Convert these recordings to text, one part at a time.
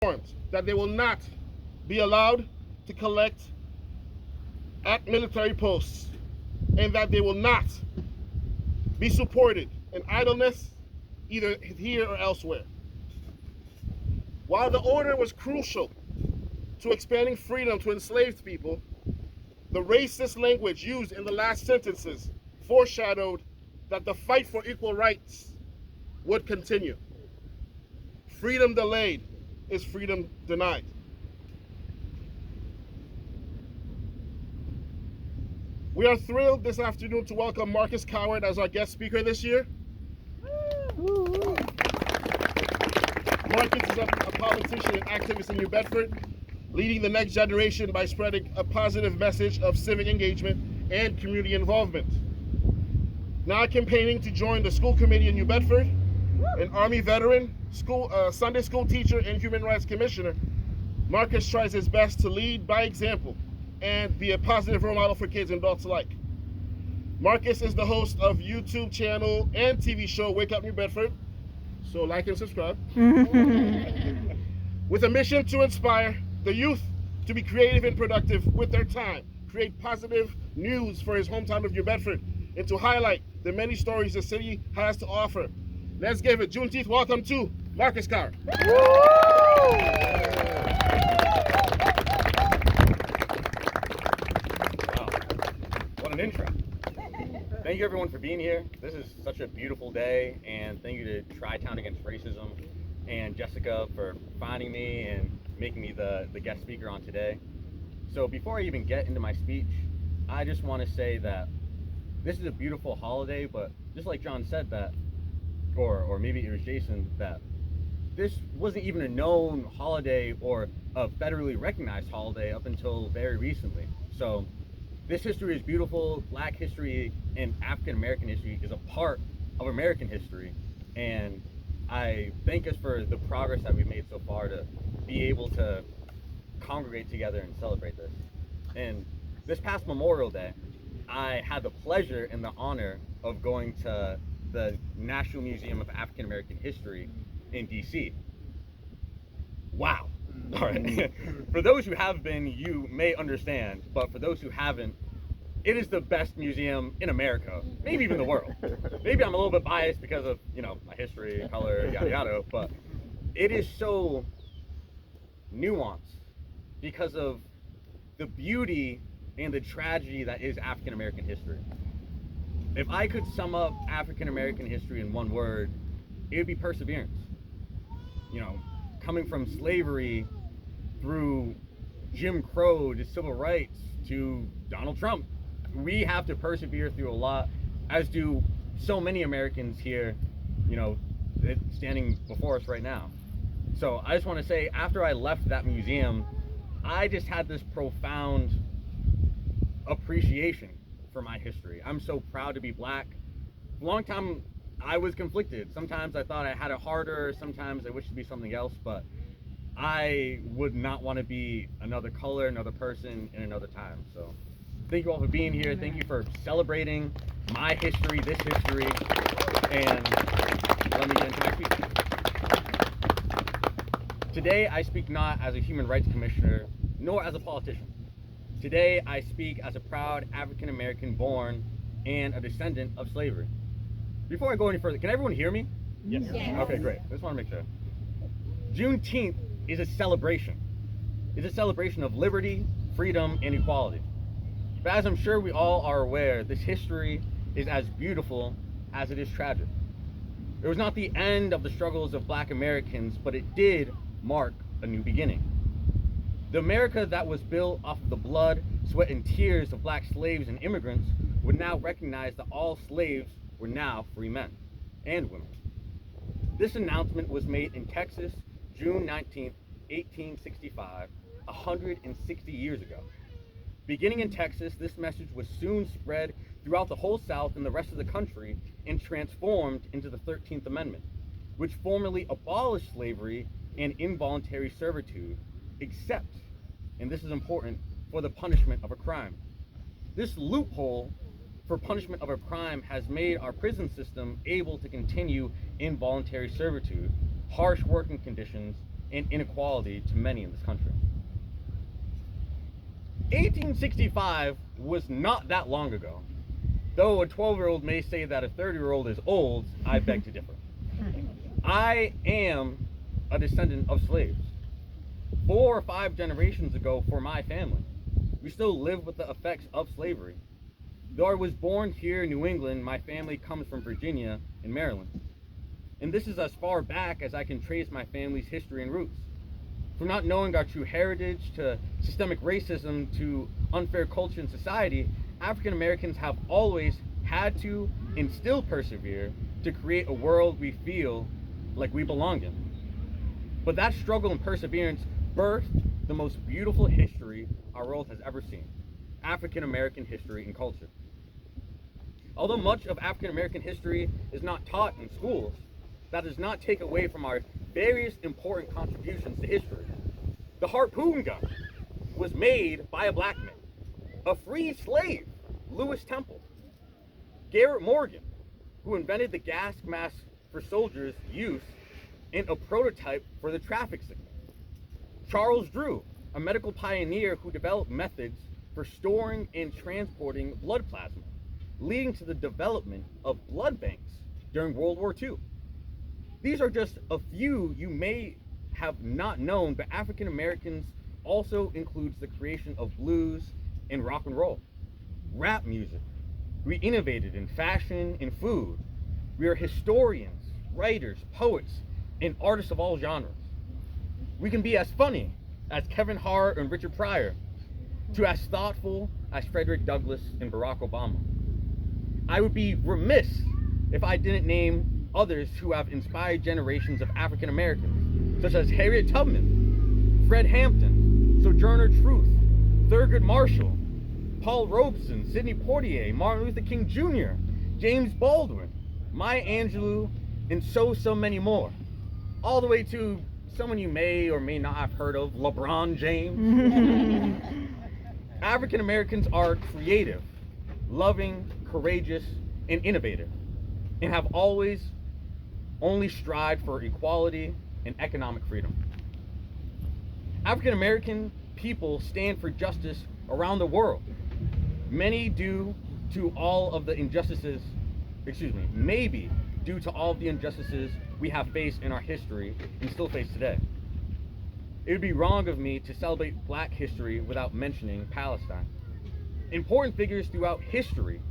informed that they will not be allowed to collect at military posts and that they will not be supported in idleness either here or elsewhere. While the order was crucial to expanding freedom to enslaved people, the racist language used in the last sentences foreshadowed that the fight for equal rights would continue. Freedom delayed is freedom denied. We are thrilled this afternoon to welcome Marcus Coward as our guest speaker this year. Marcus is a politician and activist in New Bedford, leading the next generation by spreading a positive message of civic engagement and community involvement. Now campaigning to join the school committee in New Bedford, an Army veteran, Sunday school teacher, and human rights commissioner, Marcus tries his best to lead by example and be a positive role model for kids and adults alike. Marcus is the host of YouTube channel and TV show Wake Up New Bedford, so like and subscribe, with a mission to inspire the youth to be creative and productive with their time, create positive news for his hometown of New Bedford, and to highlight the many stories the city has to offer. Let's give it Juneteenth welcome to Marcus Coward. What an intro. Thank you everyone for being here. This is such a beautiful day, and thank you to Tri-Town Against Racism and Jessica for finding me and making me the guest speaker on today. So before I even get into my speech, I just want to say that this is a beautiful holiday, but just like John said that, or maybe it was Jason, that this wasn't even a known holiday or a federally recognized holiday up until very recently. So this history is beautiful. Black history and African American history is a part of American history, and I thank us for the progress that we've made so far to be able to congregate together and celebrate this. And this past Memorial Day, I had the pleasure and the honor of going to the National Museum of African American History in DC. Wow. All right. For those who have been, you may understand, but for those who haven't, it is the best museum in America, maybe even the world. Maybe I'm a little bit biased because of, my history, color, yada yada, but it is so nuanced because of the beauty and the tragedy that is African American history. If I could sum up African American history in one word, it would be perseverance. Coming from slavery through Jim Crow to civil rights to Donald Trump, we have to persevere through a lot, as do so many Americans here, standing before us right now. So I just want to say, after I left that museum, I just had this profound appreciation for my history. I'm so proud to be Black. For a long time, I was conflicted. Sometimes I thought I had it harder, sometimes I wished to be something else, but I would not want to be another color, another person in another time. So thank you all for being here. Thank you for celebrating my history, this history, and let me get into my speech. Today, I speak not as a human rights commissioner, nor as a politician. Today, I speak as a proud African American born and a descendant of slavery. Before I go any further, can everyone hear me? Yes. Okay, great. I just want to make sure. Juneteenth is a celebration. It's a celebration of liberty, freedom, and equality. But as I'm sure we all are aware, this history is as beautiful as it is tragic. It was not the end of the struggles of Black Americans, but it did mark a new beginning. The America that was built off of the blood, sweat, and tears of Black slaves and immigrants would now recognize that all slaves were now free men and women. This announcement was made in Texas, June 19, 1865, 160 years ago. Beginning in Texas, this message was soon spread throughout the whole South and the rest of the country and transformed into the 13th Amendment, which formally abolished slavery and involuntary servitude, except, and this is important, for the punishment of a crime. This loophole for punishment of a crime has made our prison system able to continue involuntary servitude, harsh working conditions, and inequality to many in this country. 1865 was not that long ago. Though a 12-year-old may say that a 30-year-old is old, I beg to differ. I am a descendant of slaves. 4 or 5 generations ago for my family, we still live with the effects of slavery. Though I was born here in New England, my family comes from Virginia and Maryland. And this is as far back as I can trace my family's history and roots. From not knowing our true heritage to systemic racism to unfair culture in society, African Americans have always had to and still persevere to create a world we feel like we belong in. But that struggle and perseverance birthed the most beautiful history our world has ever seen, African American history and culture. Although much of African American history is not taught in schools, that does not take away from our various important contributions to history. The harpoon gun was made by a black man. A free slave, Lewis Temple. Garrett Morgan, who invented the gas mask for soldiers' use and a prototype for the traffic signal. Charles Drew, a medical pioneer who developed methods for storing and transporting blood plasma, leading to the development of blood banks during World War II. These are just a few you may have not known, but African Americans also includes the creation of blues and rock and roll, rap music. We innovated in fashion and food. We are historians, writers, poets, and artists of all genres. We can be as funny as Kevin Hart and Richard Pryor, to as thoughtful as Frederick Douglass and Barack Obama. I would be remiss if I didn't name others who have inspired generations of African Americans, such as Harriet Tubman, Fred Hampton, Sojourner Truth, Thurgood Marshall, Paul Robeson, Sidney Poitier, Martin Luther King Jr., James Baldwin, Maya Angelou, and so many more. All the way to someone you may or may not have heard of, LeBron James. African Americans are creative, loving, courageous, and innovative, and have always only strived for equality and economic freedom. African American people stand for justice around the world. Maybe due to all of the injustices we have faced in our history and still face today. It would be wrong of me to celebrate Black history without mentioning Palestine. Important figures throughout history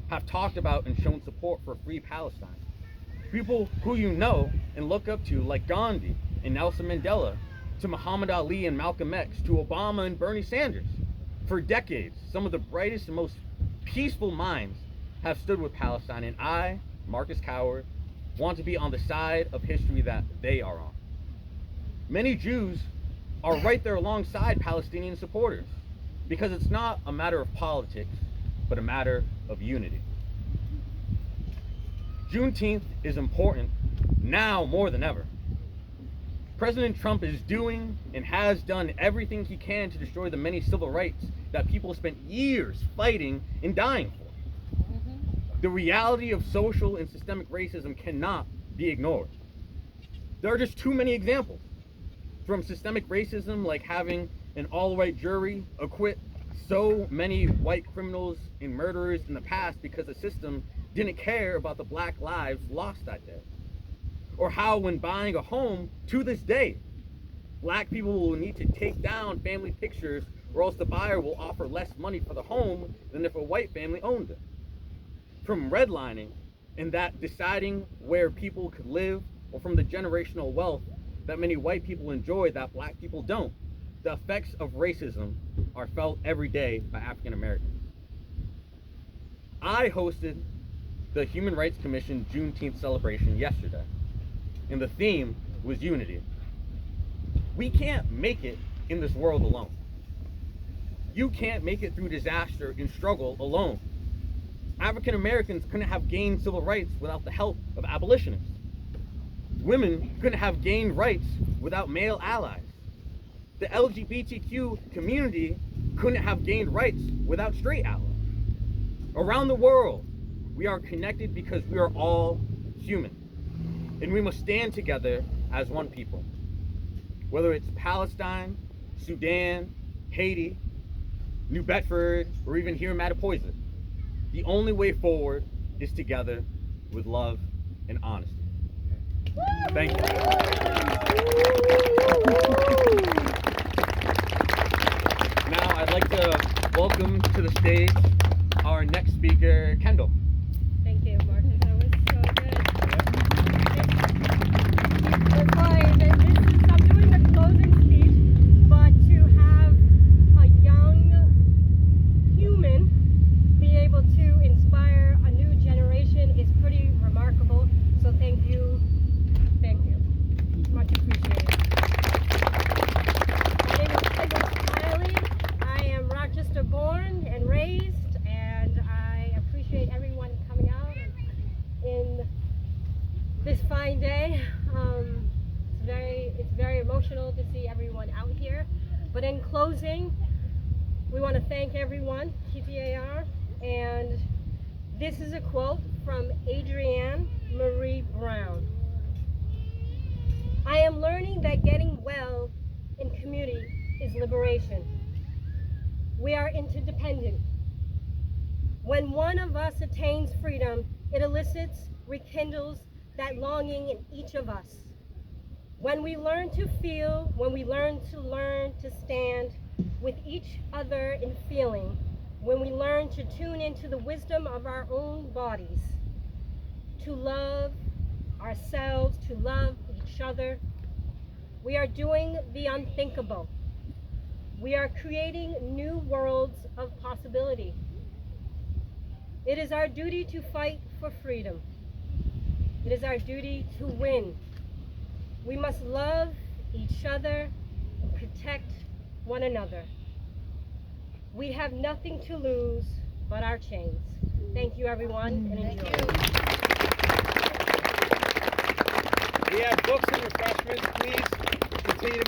have talked about and shown support for free Palestine. People who you know and look up to, like Gandhi and Nelson Mandela, to Muhammad Ali and Malcolm X, to Obama and Bernie Sanders. For decades, some of the brightest and most peaceful minds have stood with Palestine, and I, Marcus Coward, want to be on the side of history that they are on. Many Jews are right there alongside Palestinian supporters, because it's not a matter of politics, but a matter of unity. Juneteenth is important now more than ever. President Trump is doing and has done everything he can to destroy the many civil rights that people spent years fighting and dying for. The reality of social and systemic racism cannot be ignored. There are just too many examples. From systemic racism, like having an all-white jury acquit so many white criminals and murderers in the past because the system didn't care about the Black lives lost that day. Or how when buying a home, to this day, Black people will need to take down family pictures, or else the buyer will offer less money for the home than if a white family owned it. From redlining and that deciding where people could live, or from the generational wealth that many white people enjoy that Black people don't, the effects of racism are felt every day by African Americans. I hosted the Human Rights Commission Juneteenth celebration yesterday, and the theme was unity. We can't make it in this world alone. You can't make it through disaster and struggle alone. African Americans couldn't have gained civil rights without the help of abolitionists. Women couldn't have gained rights without male allies. The LGBTQ community couldn't have gained rights without straight allies. Around the world, we are connected because we are all human, and we must stand together as one people. Whether it's Palestine, Sudan, Haiti, New Bedford, or even here in Mattapoisett, the only way forward is together with love and honesty. Thank you. Now I'd like to welcome to the stage our next speaker, Kendall. Thank you, Marcus. That was so good. I'm doing the closing speech, but to have a young human be able to inspire a new generation is pretty remarkable. So thank you. Thank you. Much appreciated. My name is Kendall Smiley. I am Rochester born and raised, and I appreciate everyone coming out in this fine day. It's very emotional to see everyone out here. But in closing, we want to thank everyone, TTAR, and this is a quote from Adrienne Marie Brown. I am learning that getting well in community is liberation. We are interdependent. When one of us attains freedom, it elicits, rekindles that longing in each of us. When we learn to feel, when we learn to stand with each other in feeling, when we learn to tune into the wisdom of our own bodies, to love ourselves, to love each other, we are doing the unthinkable. We are creating new worlds of possibility. It is our duty to fight for freedom. It is our duty to win. We must love each other and protect one another. We have nothing to lose but our chains. Thank you, everyone, and enjoy. We have books and refreshments. Please continue to